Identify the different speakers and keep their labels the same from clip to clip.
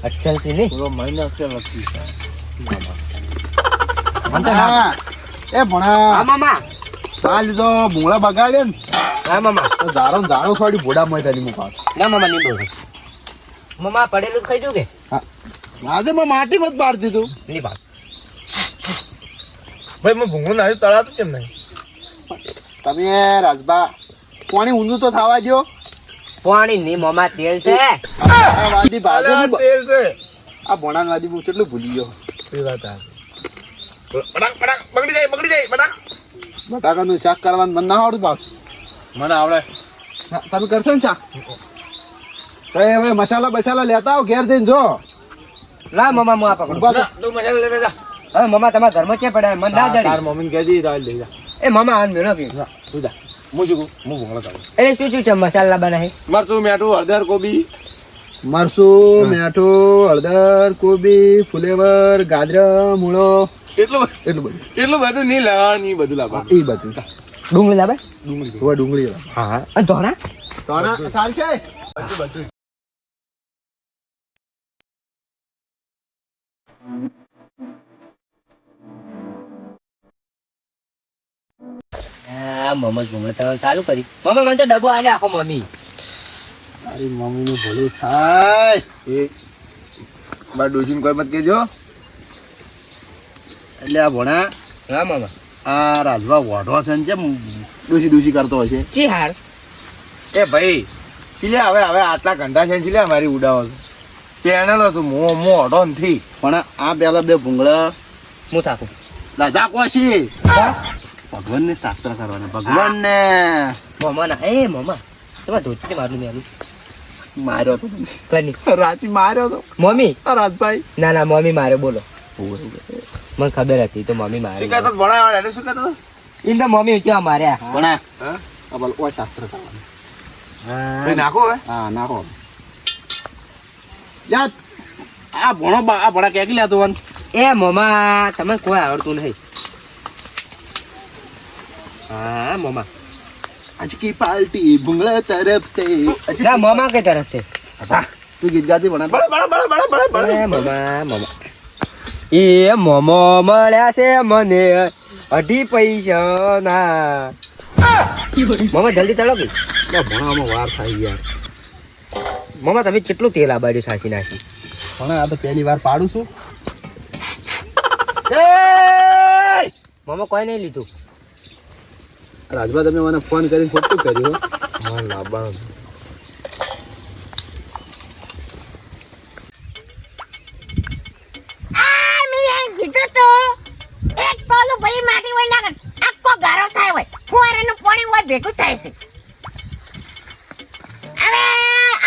Speaker 1: અક્ષર છે ને
Speaker 2: પૂરો મહિનો અક્ષર લખી છે
Speaker 3: એ ભણા
Speaker 1: હા મામા
Speaker 3: આ લીધો ભૂંગળા બગાડ્યો ને
Speaker 1: હા મામા
Speaker 3: તો ઝારો થોડી ભોડા મોય તારી મું પાસ
Speaker 1: ના મામા નહીં બોલું મામા પડેલું જ ખાઈ દઉં કે
Speaker 3: આજે મેં માટી મત પાડ દીધું
Speaker 1: નહીં પાડ
Speaker 2: ભાઈ મેં ભૂંગળું નાખ્યું તળાતું કેમ નહીં
Speaker 3: તમે રાજબા પાણી ઊંધું તો થવા દો
Speaker 1: પાણી ની મામા તેલ છે
Speaker 3: આ વાદી ભાજે
Speaker 2: અલા, તેલ છે
Speaker 3: આ ભણા વાદી હું કેટલું ભૂલી ગયો
Speaker 2: એ વાત આ બટાક બગડી જાય બટાક
Speaker 3: બટાકાનું શાક કરવાનું મન ના આવડતું પાછું
Speaker 2: મને આવડે
Speaker 3: હા, તમે કરશો ને શાક તો એ હવે મસાલા બસાલા લેતા આવો ઘેર જઈને જો
Speaker 1: લા મામા હું આ પકડું
Speaker 3: ઉભા થા.
Speaker 2: તું મજા લેતા જા
Speaker 1: હવે મામા તમારા ઘરમાં ક્યાં પડ્યા મને ના
Speaker 2: તાર
Speaker 1: જાણી
Speaker 2: મમ્મીને કહેજે તાર લઈ જા
Speaker 1: એ મામા આન મેળો કે
Speaker 2: તું જા હું શું કહું હું ભૂંગળો કરું
Speaker 1: એ શું શું છે મસાલા બનાવી
Speaker 2: મરચું મેઠું હળદર કોબી
Speaker 3: મરસું મેઠું હળદર કોબી ફુલેવર ગાજર મૂળો એટલું બધું
Speaker 2: નહીં લગાડ નહીં બધું લાવવાનું
Speaker 3: એ બધું
Speaker 1: ડુંગળી લાવે
Speaker 2: ડુંગળી
Speaker 3: હવે ડુંગળી
Speaker 1: હા અને ધોણા
Speaker 3: તોણા ચાલ છે
Speaker 2: બધું
Speaker 1: હા મમ્મી ઘૂમણ તો ચાલુ કરી મમ્મી મને તો ડબ્બો આને આખો મમ્મી
Speaker 3: તારી મમ્મીનું ભલું થાય
Speaker 2: એ બાર ડોશીને કોઈ મત કહેજો
Speaker 3: એટલે આ ભણા
Speaker 1: હા મામા
Speaker 3: આ રાજભા વોઢો છે ને કેમ ડૂસી ડૂસી કરતો હોય છે
Speaker 1: ચી હાર
Speaker 2: એ ભાઈ ચીલે હવે આટલા ઘંટા છે ચીલે મારી ઉડાવો છો પેણેલો છું મો ઓઢો નથી
Speaker 3: પણ આ પેલા બે ભૂંગળા
Speaker 1: હું થાકું
Speaker 3: દાદા કોશી ભગવાન ને શાસ્ત્ર કરવાના ભગવાન ને
Speaker 1: મમ્મા ના એ મમ્મા તમારે ધોતી મારું મેલું
Speaker 3: માર્યો તો
Speaker 1: કની
Speaker 3: રાતી માર્યો તો
Speaker 1: મમ્મી
Speaker 3: આ રાજભાઈ
Speaker 1: ના ના મમ્મી મારે બોલો મને ખબર હતી તો મમ્મી મારે
Speaker 2: શું કહેતો ભણાવવા એને શું કહેતો
Speaker 1: ઇન તો મમ્મી કેવા માર્યા
Speaker 3: ભણા
Speaker 2: હા
Speaker 3: આ બોલ ઓ શાસ્ત્ર કરવાનું
Speaker 2: ભાઈ નાખો હવે
Speaker 3: હા નાખો યાદ આ ભણો આ ભણા ક્યાંક લેતો વન
Speaker 1: એ મમ્મા તમને કોઈ આવડતું નહીં હા મમ્મા
Speaker 3: आज की पार्टी भुंगला तरफ से
Speaker 1: ના મમ્મા કઈ તરફ છે
Speaker 3: तू गीत गाती बना बड़ा बड़ा बड़ा बड़ा बड़ा बड़ा
Speaker 1: એ મમ્મા એ મોમો મળ્યા છે મને 2.5 પૈસાના મમ્મા જલ્દી તળો કે
Speaker 3: ભણામાં વાર થાય યાર
Speaker 1: મમ્મા તમે કેટલું તેલ આબાડ્યું છાસી નાખી
Speaker 3: ભણા આ તો પહેલી વાર પાડું છું
Speaker 1: મમ્મા કોઈ નહીં લીધું
Speaker 3: રાજભા તમે મને ફોન કરીને ખોટું કર્યું
Speaker 2: મને લાવવાનું
Speaker 4: કીધું તો એક ટોલું ભરી માટી હોય ના આખો ગારો થાય હોય ફુવારાનું પાણી હોય ભેગું થાય છે હવે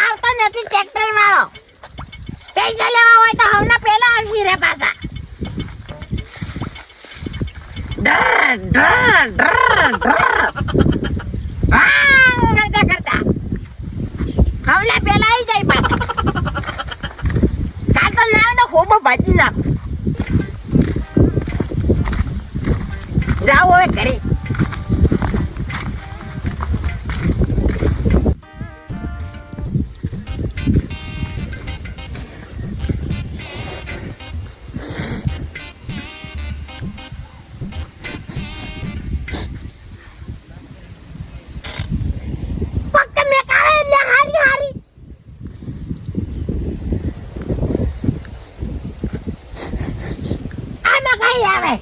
Speaker 4: આવતો નથી ટ્રેક્ટર વાળો પૈસા લેવા હોય તો હમણાં પહેલા આવશે રે પાછા ડર ડર ડર ડર કરતા કરતા હમણાં પહેલા આવી જાય પાછા કાલ તો ના તો હોબો ભાજી નાખો જાઓ હવે ઘરે ફક્ત મેં કાવે એટલે હારી હારી આમાં કઈ આવે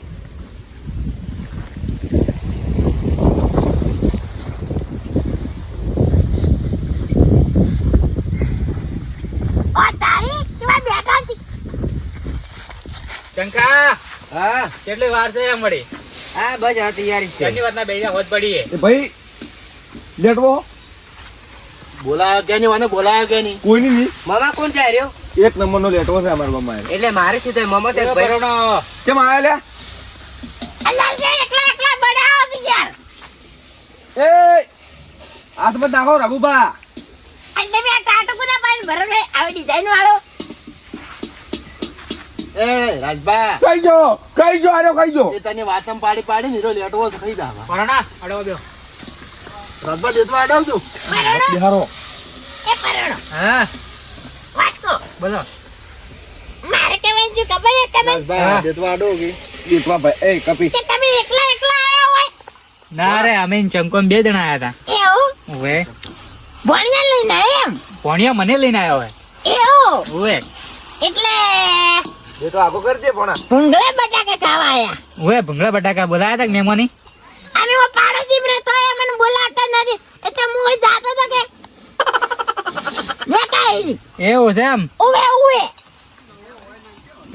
Speaker 4: ઓ તારી તું બેઠા છી
Speaker 5: શંકા
Speaker 1: હા
Speaker 5: કેટલી વાર છે એમ વળી
Speaker 1: હા બસ આ તૈયારી છે
Speaker 5: ઘણી વાતના બેજા હોત પડી
Speaker 2: એ ભાઈ લેટવો
Speaker 3: બોલાયો કે નહીં મને બોલાયો કે નહીં
Speaker 2: કોઈ નહીં
Speaker 1: મમ્મા કોણ જાય રહ્યો
Speaker 2: એક નંબરનો લેટવો છે અમારા મમ્મા
Speaker 1: એટલે મારે શું થાય મમ્મા તે
Speaker 5: બરોનો
Speaker 2: કેમ આયા લે
Speaker 4: અલ્લા છે એકલા એકલા બડાવો છે યાર
Speaker 2: એ હાથમાં નાખો રઘુબા
Speaker 4: એટલે મેં ટાટુ કુના પાણી ભરો રે આવી ડિઝાઇન વાળો
Speaker 3: એ રાજભા
Speaker 2: કઈ જો આર્યો કઈ જો
Speaker 3: એ તને વાતમ પાડી પાડી નીરો લેટવો તો ખાઈ જાવા
Speaker 5: પરોણા અડવા બેહો
Speaker 3: રાજભા દેતવા આડાવ છું
Speaker 4: પરણો
Speaker 2: બિહારો
Speaker 4: એ પરણો
Speaker 5: હા
Speaker 4: વાટકો
Speaker 5: બોલો
Speaker 4: થયું ખબર હે તમે
Speaker 3: રાજભાઈ દેતવા આડો કે
Speaker 2: દીપવા ભાઈ એ કપી
Speaker 4: કે તમે એકલા એકલા આયા હોય
Speaker 5: ના રે અમે ચંકોન 2 જણા આયા હતા.
Speaker 4: એવું
Speaker 5: ઓવે
Speaker 4: ભણ્યા લઈને આયા એમ
Speaker 5: ભણિયા મને લઈને આવ્યો હોય.
Speaker 4: એવું
Speaker 5: ઓવે
Speaker 4: એટલે
Speaker 2: એ તો આગો કરજે ભણા
Speaker 4: ભૂંગળા બટાકા ખાવા આયા
Speaker 5: ઓવે ભૂંગળા બટાકા બોલાયા હતા કે મહેમાની.
Speaker 4: અમે વો પાડોશી રે તો એ મને બોલાવતા નથી એટલે હું જાતો તો કે બેટા આવી
Speaker 5: એવું છે એમ.
Speaker 4: ઉવે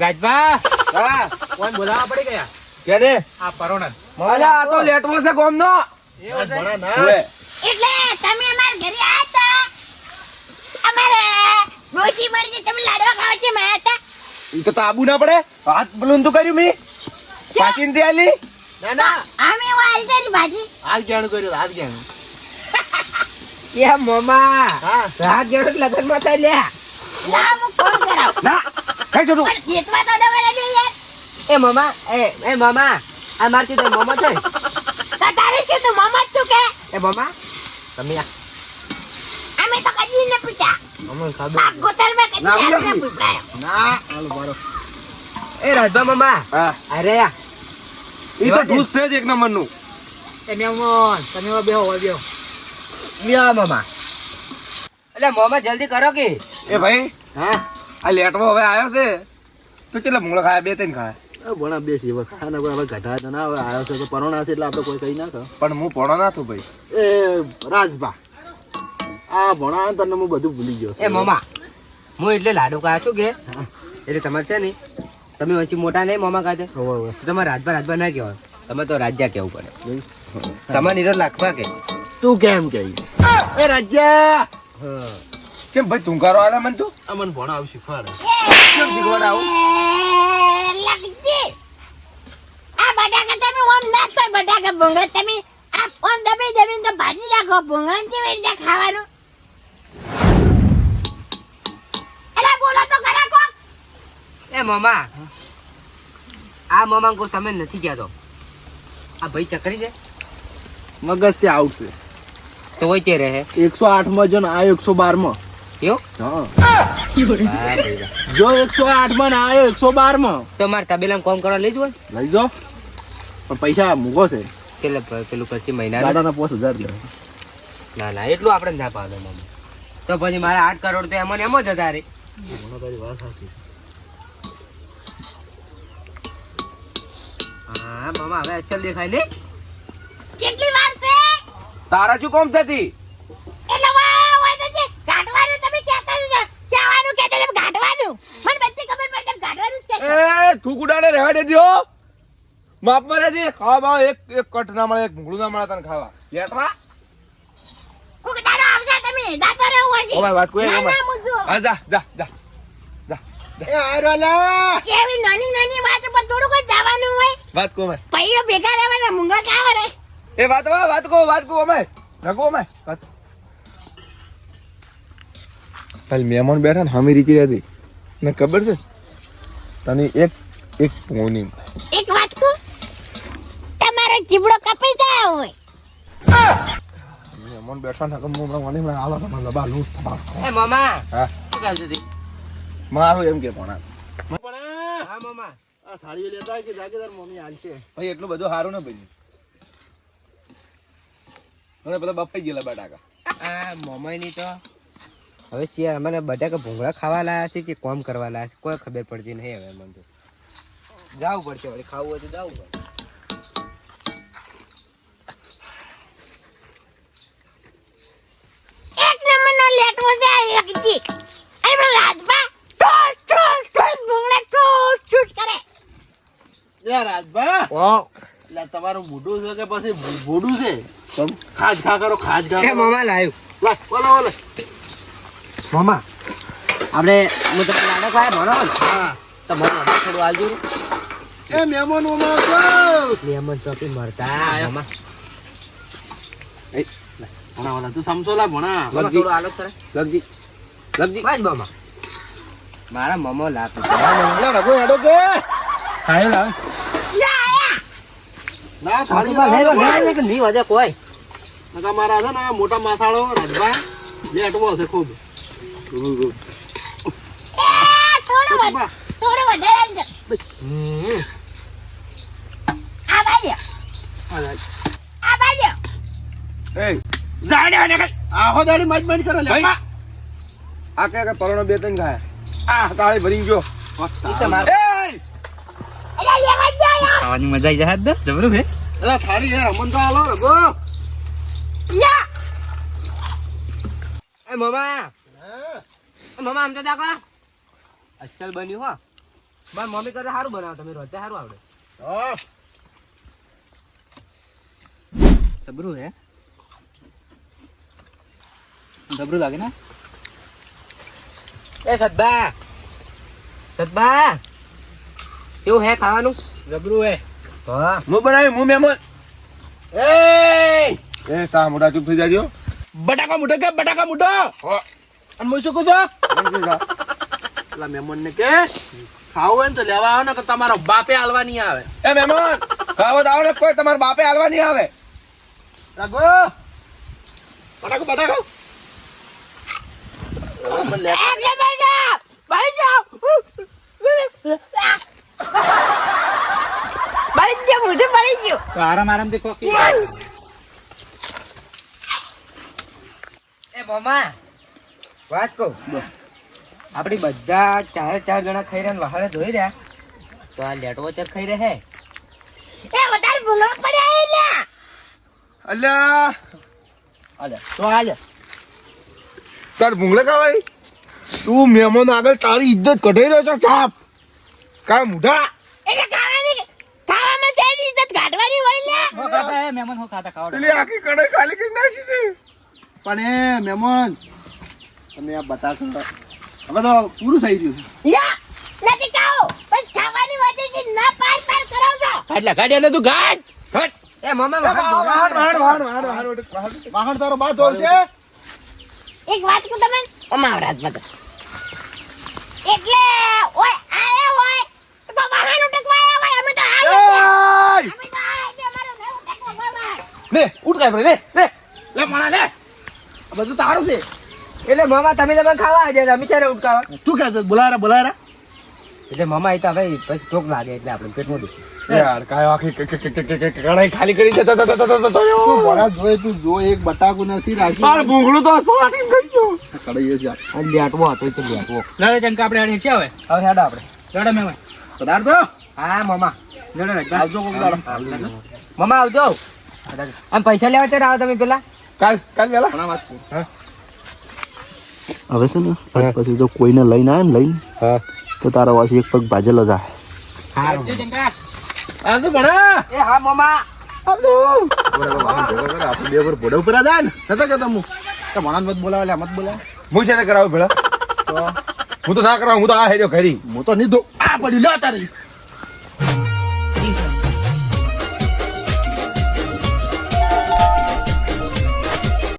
Speaker 5: રાજભા
Speaker 2: હા
Speaker 5: કોણ બોલાવા પડી ગયા
Speaker 2: કેને
Speaker 5: આ પરોણન.
Speaker 2: માલા આ તો લેટવો છે ગોમનો
Speaker 5: એવું છે.
Speaker 3: ભણા ના
Speaker 2: ઓએ
Speaker 4: એટલે તમે અમાર ઘરે આયા હતા અમારે રોજી મરજી તમે લાડવા ખાવા છે માં હતા
Speaker 2: ઈ તો તાબુ ના પડે હાથ બલુન તો કર્યું મી પાકીન તે આલી
Speaker 3: ના ના
Speaker 4: અમે વાલદારી ભાજી
Speaker 3: હાલ ક્યાંનું કર્યું હાલ ક્યાંનું
Speaker 1: એ મોમા
Speaker 3: હા
Speaker 1: રાત જેડક લગન માં થાય લે.
Speaker 4: લા હું ફોન કરાવ
Speaker 2: ના કઈ છોટું
Speaker 4: પણ જેતવા તો ડબરા દે યાર
Speaker 1: એ મોમા એ મોમા આ મારતી તો મોમો છે.
Speaker 4: તો તારે શું તું મમત તું કે
Speaker 1: એ મોમા તમે આ
Speaker 4: અમે તો કદી ન પૂછ્યા
Speaker 1: અમને ખબર.
Speaker 4: બાપ ગોતર માં કદી
Speaker 2: ના,
Speaker 4: જાત
Speaker 2: ના.
Speaker 4: ન પૂછાયો
Speaker 3: ના હાલો બારો
Speaker 1: એ રાજભા મોમા
Speaker 2: હા
Speaker 1: અરે આ
Speaker 2: ઈ તો ઢૂસ છે જ એક નંબર નું
Speaker 5: એ મહેમાન તમે હવે બેહો હવે બેહો.
Speaker 1: લ્યો મોમા. એટલે મોમા જલ્દી કરો કે.
Speaker 2: એ ભાઈ
Speaker 3: હા
Speaker 2: આ લેટવો હવે આવ્યો છે તો કેટલા ભૂંગળા ખાયા 2-3 ખાયા
Speaker 3: ભણા બે છે ખાને હવે ઘટા તો ના હવે આવ્યો છે તો પરોણા છે એટલે આપણે કોઈ કઈ ના કહો
Speaker 2: પણ હું પોણો ના થું ભાઈ
Speaker 3: એ રાજભા આ ભણા તને હું બધું ભૂલી ગયો
Speaker 1: એ મોમા હું એટલે લાડુ ખાવા છું કે એટલે તમારે છે ને તમે ઓછી મોટા નહીં મોમા કાઢે
Speaker 3: હવે હવે
Speaker 1: તો તમારે રાજભા ના કહેવાય. તમે તો રાજ્યા કેવું પડે.
Speaker 3: જોઈશ.
Speaker 1: તમારે નીરો લાખવા કે.
Speaker 3: તું કેમ કે એ રાજ્યા
Speaker 2: કેમ ભાઈ તુંકારો આલે મન તું
Speaker 3: આ મને ભણા આવું શીખવાડે
Speaker 2: કેમ શીખવાડે આવું
Speaker 4: લગજી આ બટાકા તમે ઓમ ના કોઈ બટાકા ભૂંગળા તમે આ ઓમ દબાઈ દબાઈને તો ભાજી નાખો ભૂંગળા કેવી રીતે ખાવાનું એલા બોલો તો ખરા કોક
Speaker 1: એ મોમા આ મોમા કોઈ તમે નથી કહેતો. આ ભાઈ ચકરી છે
Speaker 3: મગજ તે આઉટ છે
Speaker 1: તો હોય તે રહે
Speaker 3: 108 માં જો ને આ 112 માં
Speaker 1: એવું.
Speaker 3: હા
Speaker 1: વાહ ભાઈ વાહ.
Speaker 3: જો 108 માં ને આયો 112 માં
Speaker 1: તો મારે તબેલામાં કામ કરવા લઈ જવો ને.
Speaker 3: લઈ જાઓ પણ પૈસા મૂકો છે
Speaker 1: પેલું પછી મહિના
Speaker 3: ગાડાના 5000 લે
Speaker 1: ના ના એટલું આપણે ના પાડે મોમા. તો પછી મારે 8 કરોડ તો એમાં ને એમ જ હતા રે.
Speaker 3: તારી વાત સાચી
Speaker 1: હા મામા હવે અચલ દેખાય ને.
Speaker 4: કેટલી વાર છે
Speaker 2: તારા શું કોમ થતી
Speaker 4: એટલે હોય તો છે ગાંઠવાનું તમે કહેતા જ કહેવાનું કહેતા તમે ગાંઠવાનું મને બધી ખબર પડે તમે ગાંઠવાનું જ કહેશો
Speaker 2: એ થૂક ઉડાડે રહેવા દે દ્યો માપ મારે દે ખાવા બાવા એક કટ ના મળે એક ભૂંગળું ના મળે તને ખાવા લેટવા
Speaker 4: કોક દાડો આવશે તમે દાતો રહેવું હોય છે
Speaker 2: ઓ ભાઈ વાત કોઈ
Speaker 4: ના,
Speaker 2: ઓ
Speaker 4: ના, મુજો.
Speaker 2: હા જા જા જા
Speaker 3: એ આયરો લે
Speaker 4: એવી નાની નાની વાત ઉપર થોડું કોઈ જવાનું હોય
Speaker 2: વાત કો ભાઈ
Speaker 4: પૈયો ભેગા રહેવાના મુંગળા ખાવા રહે
Speaker 2: એ વાત કો અમે નકો અમે વાત કાલ મહેમાન બેઠા ને હમી રીતી હતી ને ખબર છે તને એક પોણી
Speaker 4: એક વાત કહું તમારો જીબડો કપાઈ જાય હોય
Speaker 2: મહેમાન બેઠા ને કમ હમણાં મને હમણાં આવા તમારે લબા લૂટ તમાર
Speaker 1: એ મામા
Speaker 2: હા
Speaker 1: શું ચાલતું હતી?
Speaker 2: મારું એમ કે પોણા
Speaker 1: હા મામા
Speaker 3: આ થાળીઓ લેતા આય કે જાગીદાર મમ્મી હાલશે
Speaker 2: ભાઈ એટલું બધું સારું ને ભાઈ મને બધા બફાઈ ગયેલા બટાકા
Speaker 1: આ મોમાની તો હવે છે મને બટાકા ભૂંગળા ખાવા લાયા છે કે કોમ કરવા લાયા છે કોઈ ખબર પડતી નહીં હવે મને તો જાવું પડશે વળી ખાવું હોય તો જાવું પડે.
Speaker 4: એક નંબરનો લેટવો છે આ લગજી અને પેલો રાજભા ટોસ ટોસ ટોસ મુંગળા ટોસ ટોસ કરે
Speaker 3: એ રાજભા
Speaker 1: ઓ
Speaker 3: એટલે તમારું મોઢું છે કે પછી ભોડું છે ખાજ ખા કરો ખાજ ખા
Speaker 1: એ
Speaker 3: કરો
Speaker 1: મામા લાવ્યું
Speaker 3: લા ઓલા ઓલા
Speaker 1: મામા આપણે હું તમે લાડો ખાય ભણો ને
Speaker 3: હા
Speaker 1: તો મને વધારે થોડું આવજો
Speaker 3: એ મહેમાન ઓમાં
Speaker 1: લેમન ચોપી મળતા મામા
Speaker 3: ભણા ઓલા તું સમજો લા ભણા
Speaker 1: મામા થોડું આલો સર લગજી બસ મામા મારા મમો લાપ
Speaker 3: લા રઘુ હેડો કે
Speaker 5: ખાયો લાવ.
Speaker 4: લે આયા
Speaker 3: ના થાળી
Speaker 1: કે નહીં વધે કોઈ
Speaker 3: નકા મારા છે ને આ મોટા માથાળો રાજભા લેટવો છે ખૂબ
Speaker 4: એ થોડું
Speaker 3: બા.
Speaker 4: થોડું વધારે આલજો.
Speaker 1: હમ.
Speaker 4: આ બાજુ. આ બાજુ.
Speaker 2: એ
Speaker 3: આખો દાડી મજ મજ કરે લે
Speaker 2: ભાઈ. આ કે પરોણો બે ત્રણ ખાય આ તાળી ભરી ગયો
Speaker 1: ઈ તો મારે.
Speaker 2: એ
Speaker 4: અરે લેવા જ યાર.
Speaker 5: ખાવાની મજા આવી જાય તો જબરું હે
Speaker 3: અરે થાળી યાર અમન તો આલો રઘુ
Speaker 4: યા.
Speaker 1: એ મામા એ મામા આમ તો દાખો અસલ બન્યું હો મારી મમ્મી કરતા સારું બનાવો તમે રોતે સારું આવડે
Speaker 3: હા
Speaker 5: જબરું હે જબરું લાગે ને
Speaker 1: એ સદબા સદબા કેવું હે ખાવાનું
Speaker 5: જબરું હે
Speaker 1: હા
Speaker 2: હું બનાવી હું મહેમાન
Speaker 3: એ
Speaker 2: એ સા મોટા ચૂપ થઈ જાજો
Speaker 3: બટાકા મુઠો કે બટાકા મુઠો
Speaker 2: હો
Speaker 3: અને હું શું કહું છું
Speaker 2: એમ શું સા?
Speaker 3: પેલા મહેમાન ને કે ખાવું હોય ને તો લેવા આવો ને કે તમારો બાપે હાલવા નહીં આવે
Speaker 2: એ મહેમાન ખાવા તો આવો ને કોઈ તમારા બાપે હાલવા નહીં આવે
Speaker 3: રઘુ બટાકો બટાકો મને લે
Speaker 4: એટલે બેટા. બારી જાઓ. બારી જાઓ, મોઢું બારી જાઓ.
Speaker 5: તો આરામથી કોકી
Speaker 1: એ મામા વાત કહું આપડી બધા ચાર જણા ખાઈ રહ્યા ને વહાડે ધોઈ રહ્યા તો આ લેટવો ત્યારે ખાઈ રહ્યા
Speaker 4: એ વધારે ભૂંગળા પડ્યા હે લ્યા.
Speaker 2: અલ્યા
Speaker 3: આલે તો આલે
Speaker 2: તાર ભૂંગળે ખાવાય તું મહેમાન આગળ તારી ઇજ્જત કઢાઈ રહ્યો છે સાપ કાય મુઢા
Speaker 4: એટલે ખાવામાં શેની ઇજ્જત કાઢવાની હોય લ્યા.
Speaker 5: હો ખાતા હે મહેમાન હો ખાતા ખાવા
Speaker 2: પેલી આખી કઢાઈ ખાલી કરી નાખી છે
Speaker 3: પણ એ મહેમાન તમે આ બટાકા હવે તો પૂરું થઈ ગયું
Speaker 4: લ્યા. નથી ખાઓ. બસ ખાવાની વજહ છે ના પાર કરો છો.
Speaker 3: એટલે ગાડી ને તું ગાડ
Speaker 1: એ મામા વહાડ
Speaker 3: વાહણ તારો બાદ હોય
Speaker 4: એક વાત કહું તમને અમારા બતા એટલે ઓય આયા હોય તો વાહન ઉટકવાયા હોય અમે તો આયા છે. અમે તો આયા છે અમારું ન ઉટકવા ગોળમાં.
Speaker 2: લે ઉઠ કાય લે લે
Speaker 3: લે મણા લે આ બધું તારું છે
Speaker 1: એટલે મામા તમે ખાવા આજે અમે ચારે ઉટકાવા
Speaker 3: તું કે બોલાય
Speaker 1: એટલે મામા એ તો હવે પછી ટોક લાગે એટલે આપણે પેટમાં દુખે
Speaker 2: યાર કાય આખી કઢાઈ ખાલી કરી છે
Speaker 3: તું બડા જોઈ તું જો એક બટાકું નથી
Speaker 2: માર
Speaker 3: રાખ્યું
Speaker 2: ભૂંગળું તો સાટી ગઈ ગયો
Speaker 3: કડાઈ છે
Speaker 1: અને લેટવો હતો તો લેટવો
Speaker 5: લડે ચંકા આપણે હણી છે હવે
Speaker 1: હવે હેડો આપણે
Speaker 5: લડે મહેમાન
Speaker 3: પધાર તો
Speaker 1: હા મામા લડો લડો.
Speaker 3: આવજો કોક દાડો
Speaker 1: મામા આવજો આમ પૈસા લેવા ત્યારે આવો તમે પેલા
Speaker 2: કાલ વેલા
Speaker 3: પણ આ વાત કહું.
Speaker 2: હા.
Speaker 3: હવે છે ને આજ પછી જો કોઈને લઈને આવે ને લઈને
Speaker 1: હા
Speaker 3: તો તારા વાસી એક પગ ભાજેલો જા
Speaker 1: સારું
Speaker 5: છે ચંકા
Speaker 3: આવજો ભણા
Speaker 1: એ હા મામા
Speaker 3: આવજો આપણે બે પર ભોડે ઉપર આદા ને નતો કેતો હું કે ભણા મત બોલાવે લે મત બોલાવે
Speaker 2: હું છે ને કરાવું ભેળા
Speaker 3: તો
Speaker 2: હું તો ના કરાવું હું તો આ હેડ્યો ઘરી
Speaker 3: હું તો નહીં દો આ પડ્યું લે તારી